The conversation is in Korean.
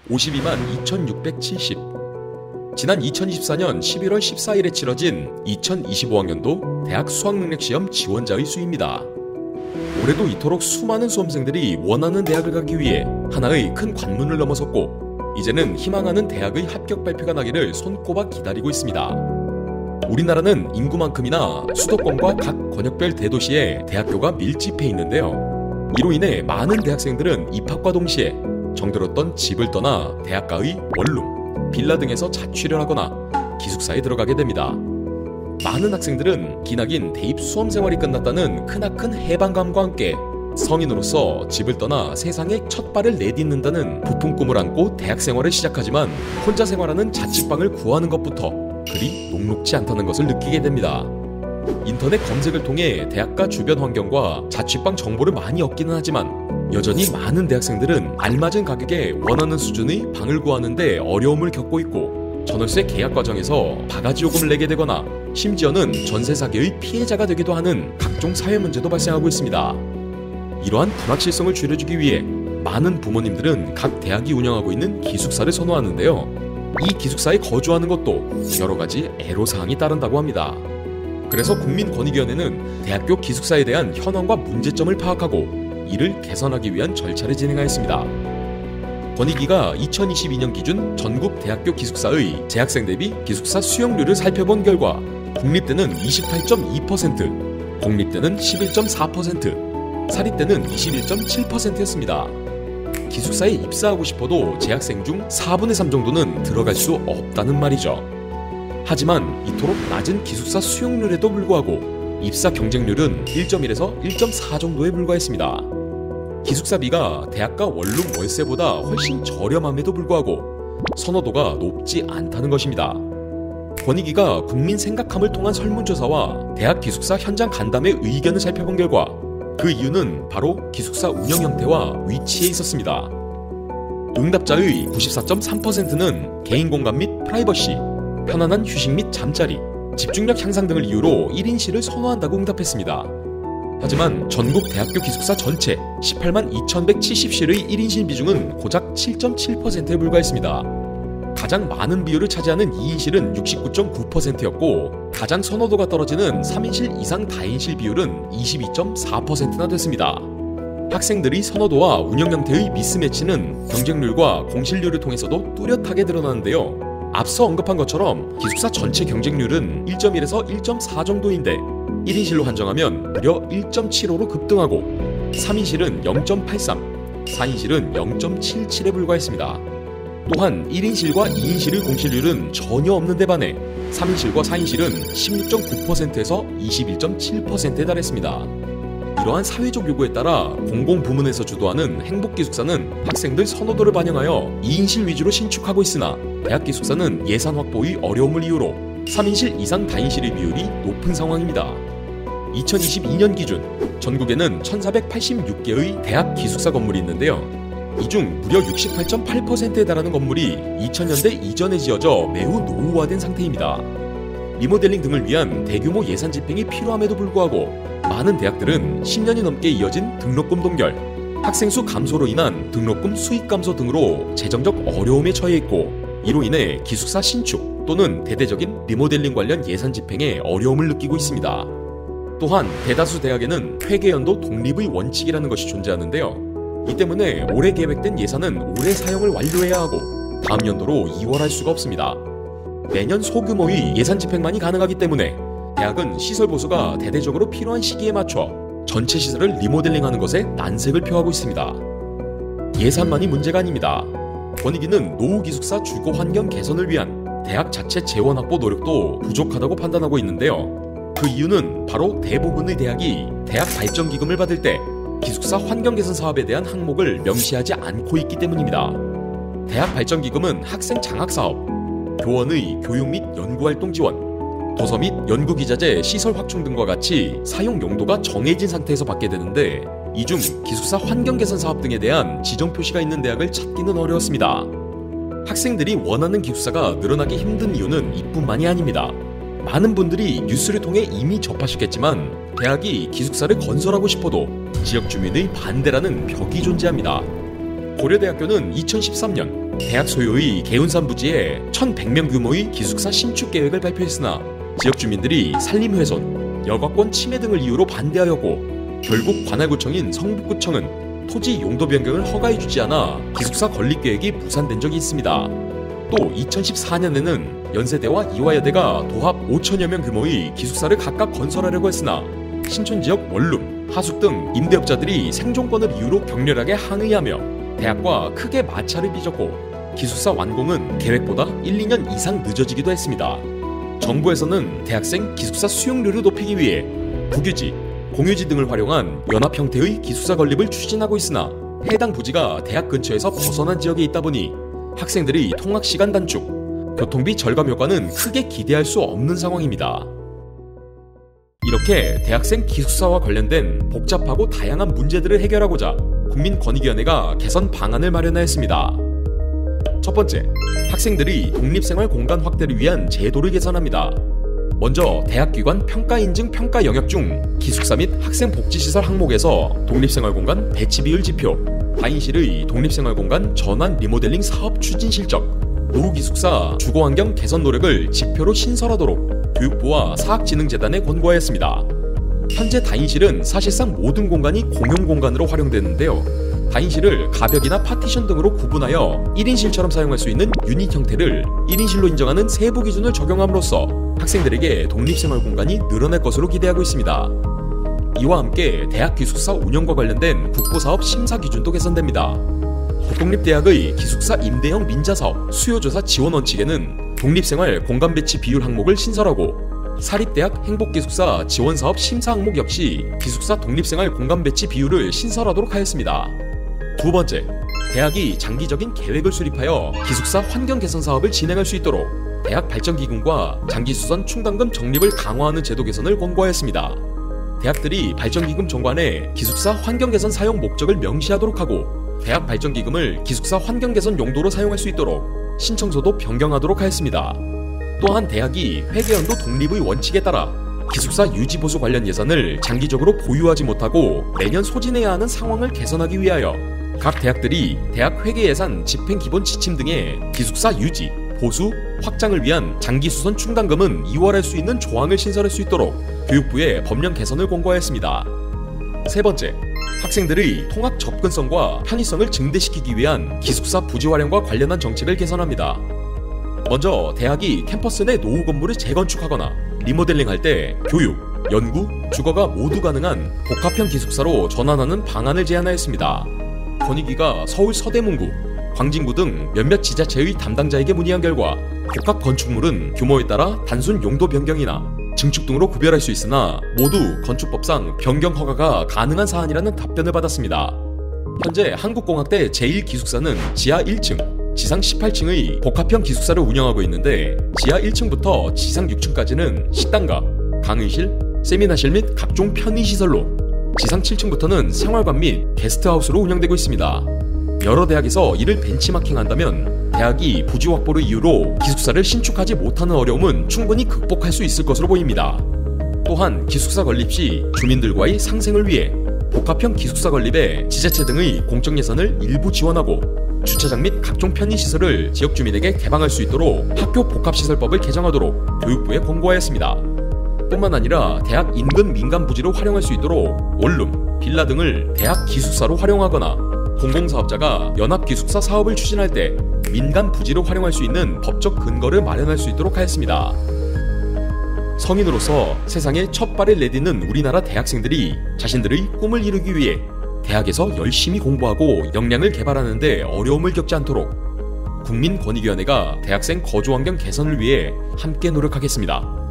52만 2670. 지난 2024년 11월 14일에 치러진 2025학년도 대학 수학능력시험 지원자의 수입니다. 올해도 이토록 수많은 수험생들이 원하는 대학을 가기 위해 하나의 큰 관문을 넘어섰고, 이제는 희망하는 대학의 합격 발표가 나기를 손꼽아 기다리고 있습니다. 우리나라는 인구만큼이나 수도권과 각 권역별 대도시에 대학교가 밀집해 있는데요. 이로 인해 많은 대학생들은 입학과 동시에 정들었던 집을 떠나 대학가의 원룸, 빌라 등에서 자취를 하거나 기숙사에 들어가게 됩니다. 많은 학생들은 기나긴 대입 수험 생활이 끝났다는 크나큰 해방감과 함께 성인으로서 집을 떠나 세상에 첫 발을 내딛는다는 부푼 꿈을 안고 대학 생활을 시작하지만, 혼자 생활하는 자취방을 구하는 것부터 그리 녹록지 않다는 것을 느끼게 됩니다. 인터넷 검색을 통해 대학가 주변 환경과 자취방 정보를 많이 얻기는 하지만, 여전히 많은 대학생들은 알맞은 가격에 원하는 수준의 방을 구하는데 어려움을 겪고 있고, 전월세 계약 과정에서 바가지 요금을 내게 되거나 심지어는 전세 사기의 피해자가 되기도 하는 각종 사회 문제도 발생하고 있습니다. 이러한 불확실성을 줄여주기 위해 많은 부모님들은 각 대학이 운영하고 있는 기숙사를 선호하는데요. 이 기숙사에 거주하는 것도 여러 가지 애로사항이 따른다고 합니다. 그래서 국민권익위원회는 대학교 기숙사에 대한 현황과 문제점을 파악하고 이를 개선하기 위한 절차를 진행하였습니다. 권익위가 2022년 기준 전국 대학교 기숙사의 재학생 대비 기숙사 수용률을 살펴본 결과 국립대는 28.2%, 공립대는 11.4%, 사립대는 21.7%였습니다. 기숙사에 입사하고 싶어도 재학생 중 4분의 3 정도는 들어갈 수 없다는 말이죠. 하지만 이토록 낮은 기숙사 수용률에도 불구하고 입사 경쟁률은 1.1에서 1.4 정도에 불과했습니다. 기숙사비가 대학가 원룸 월세보다 훨씬 저렴함에도 불구하고 선호도가 높지 않다는 것입니다. 권익위가 국민 생각함을 통한 설문조사와 대학 기숙사 현장 간담회 의견을 살펴본 결과 그 이유는 바로 기숙사 운영 형태와 위치에 있었습니다. 응답자의 94.3%는 개인 공간 및 프라이버시, 편안한 휴식 및 잠자리, 집중력 향상 등을 이유로 1인실을 선호한다고 응답했습니다. 하지만 전국 대학교 기숙사 전체 18만 2170실의 1인실 비중은 고작 7.7%에 불과했습니다. 가장 많은 비율을 차지하는 2인실은 69.9%였고 가장 선호도가 떨어지는 3인실 이상 다인실 비율은 22.4%나 됐습니다. 학생들의 선호도와 운영 형태의 미스매치는 경쟁률과 공실률을 통해서도 뚜렷하게 드러나는데요. 앞서 언급한 것처럼 기숙사 전체 경쟁률은 1.1에서 1.4 정도인데 1인실로 한정하면 무려 1.75로 급등하고 3인실은 0.83, 4인실은 0.77에 불과했습니다. 또한 1인실과 2인실의 공실률은 전혀 없는 데 반해 3인실과 4인실은 16.9%에서 21.7%에 달했습니다. 이러한 사회적 요구에 따라 공공부문에서 주도하는 행복기숙사는 학생들 선호도를 반영하여 2인실 위주로 신축하고 있으나 대학기숙사는 예산 확보의 어려움을 이유로 3인실 이상 다인실의 비율이 높은 상황입니다. 2022년 기준 전국에는 1486개의 대학 기숙사 건물이 있는데요. 이 중 무려 68.8%에 달하는 건물이 2000년대 이전에 지어져 매우 노후화된 상태입니다. 리모델링 등을 위한 대규모 예산 집행이 필요함에도 불구하고 많은 대학들은 10년이 넘게 이어진 등록금 동결, 학생 수 감소로 인한 등록금 수익 감소 등으로 재정적 어려움에 처해 있고, 이로 인해 기숙사 신축 또는 대대적인 리모델링 관련 예산 집행에 어려움을 느끼고 있습니다. 또한 대다수 대학에는 회계연도 독립의 원칙이라는 것이 존재하는데요. 이 때문에 올해 계획된 예산은 올해 사용을 완료해야 하고 다음 연도로 이월할 수가 없습니다. 매년 소규모의 예산 집행만이 가능하기 때문에 대학은 시설 보수가 대대적으로 필요한 시기에 맞춰 전체 시설을 리모델링하는 것에 난색을 표하고 있습니다. 예산만이 문제가 아닙니다. 권익위는 노후 기숙사 주거 환경 개선을 위한 대학 자체 재원 확보 노력도 부족하다고 판단하고 있는데요. 그 이유는 바로 대부분의 대학이 대학 발전 기금을 받을 때 기숙사 환경 개선 사업에 대한 항목을 명시하지 않고 있기 때문입니다. 대학 발전 기금은 학생 장학 사업, 교원의 교육 및 연구활동 지원, 도서 및 연구기자재 시설 확충 등과 같이 사용 용도가 정해진 상태에서 받게 되는데, 이 중 기숙사 환경 개선 사업 등에 대한 지정 표시가 있는 대학을 찾기는 어려웠습니다. 학생들이 원하는 기숙사가 늘어나기 힘든 이유는 이뿐만이 아닙니다. 많은 분들이 뉴스를 통해 이미 접하셨겠지만 대학이 기숙사를 건설하고 싶어도 지역 주민의 반대라는 벽이 존재합니다. 고려대학교는 2013년 대학 소유의 개운산 부지에 1,100명 규모의 기숙사 신축 계획을 발표했으나 지역 주민들이 산림훼손, 여가권 침해 등을 이유로 반대하였고 결국 관할구청인 성북구청은 토지 용도 변경을 허가해주지 않아 기숙사 건립 계획이 무산된 적이 있습니다. 또 2014년에는 연세대와 이화여대가 도합 5천여 명 규모의 기숙사를 각각 건설하려고 했으나 신촌지역 원룸, 하숙 등 임대업자들이 생존권을 이유로 격렬하게 항의하며 대학과 크게 마찰을 빚었고 기숙사 완공은 계획보다 1, 2년 이상 늦어지기도 했습니다. 정부에서는 대학생 기숙사 수용료를 높이기 위해 국유지, 공유지 등을 활용한 연합 형태의 기숙사 건립을 추진하고 있으나 해당 부지가 대학 근처에서 벗어난 지역에 있다 보니 학생들의 통학시간 단축, 교통비 절감 효과는 크게 기대할 수 없는 상황입니다. 이렇게 대학생 기숙사와 관련된 복잡하고 다양한 문제들을 해결하고자 국민권익위원회가 개선 방안을 마련하였습니다. 첫 번째, 학생들의 독립생활 공간 확대를 위한 제도를 개선합니다. 먼저 대학기관 평가인증 평가 영역 중 기숙사 및 학생복지시설 항목에서 독립생활공간 배치비율 지표, 다인실의 독립생활공간 전환 리모델링 사업 추진 실적, 노후기숙사 주거환경 개선 노력을 지표로 신설하도록 교육부와 사학진흥재단에 권고하였습니다. 현재 다인실은 사실상 모든 공간이 공용공간으로 활용되는데요. 다인실을 가벽이나 파티션 등으로 구분하여 1인실처럼 사용할 수 있는 유닛 형태를 1인실로 인정하는 세부 기준을 적용함으로써 학생들에게 독립생활 공간이 늘어날 것으로 기대하고 있습니다. 이와 함께 대학 기숙사 운영과 관련된 국고사업 심사 기준도 개선됩니다. 국공립대학의 기숙사 임대형 민자사업 수요조사 지원 원칙에는 독립생활 공간 배치 비율 항목을 신설하고 사립대학 행복기숙사 지원사업 심사 항목 역시 기숙사 독립생활 공간 배치 비율을 신설하도록 하였습니다. 두 번째, 대학이 장기적인 계획을 수립하여 기숙사 환경 개선 사업을 진행할 수 있도록 대학 발전기금과 장기수선 충당금 적립을 강화하는 제도 개선을 권고하였습니다. 대학들이 발전기금 정관에 기숙사 환경 개선 사용 목적을 명시하도록 하고 대학 발전기금을 기숙사 환경 개선 용도로 사용할 수 있도록 신청서도 변경하도록 하였습니다. 또한 대학이 회계연도 독립의 원칙에 따라 기숙사 유지 보수 관련 예산을 장기적으로 보유하지 못하고 매년 소진해야 하는 상황을 개선하기 위하여 각 대학들이 대학 회계 예산 집행 기본 지침 등의 기숙사 유지, 보수, 확장을 위한 장기 수선 충당금은 이월할 수 있는 조항을 신설할 수 있도록 교육부에 법령 개선을 권고하였습니다. 세 번째, 학생들의 통학 접근성과 편의성을 증대시키기 위한 기숙사 부지 활용과 관련한 정책을 개선합니다. 먼저 대학이 캠퍼스 내 노후 건물을 재건축하거나 리모델링할 때 교육, 연구, 주거가 모두 가능한 복합형 기숙사로 전환하는 방안을 제안하였습니다. 권익위가 서울 서대문구, 광진구 등 몇몇 지자체의 담당자에게 문의한 결과 복합 건축물은 규모에 따라 단순 용도 변경이나 증축 등으로 구별할 수 있으나 모두 건축법상 변경 허가가 가능한 사안이라는 답변을 받았습니다. 현재 한국공학대 제1기숙사는 지하 1층, 지상 18층의 복합형 기숙사를 운영하고 있는데 지하 1층부터 지상 6층까지는 식당과 강의실, 세미나실 및 각종 편의시설로 지상 7층부터는 생활관 및 게스트하우스로 운영되고 있습니다. 여러 대학에서 이를 벤치마킹한다면 대학이 부지 확보를 이유로 기숙사를 신축하지 못하는 어려움은 충분히 극복할 수 있을 것으로 보입니다. 또한 기숙사 건립 시 주민들과의 상생을 위해 복합형 기숙사 건립에 지자체 등의 공적 예산을 일부 지원하고 주차장 및 각종 편의시설을 지역 주민에게 개방할 수 있도록 학교 복합시설법을 개정하도록 교육부에 권고하였습니다. 뿐만 아니라 대학 인근 민간 부지로 활용할 수 있도록 원룸, 빌라 등을 대학 기숙사로 활용하거나 공공사업자가 연합기숙사 사업을 추진할 때 민간 부지로 활용할 수 있는 법적 근거를 마련할 수 있도록 하였습니다. 성인으로서 세상에 첫 발을 내딛는 우리나라 대학생들이 자신들의 꿈을 이루기 위해 대학에서 열심히 공부하고 역량을 개발하는 데 어려움을 겪지 않도록 국민권익위원회가 대학생 거주환경 개선을 위해 함께 노력하겠습니다.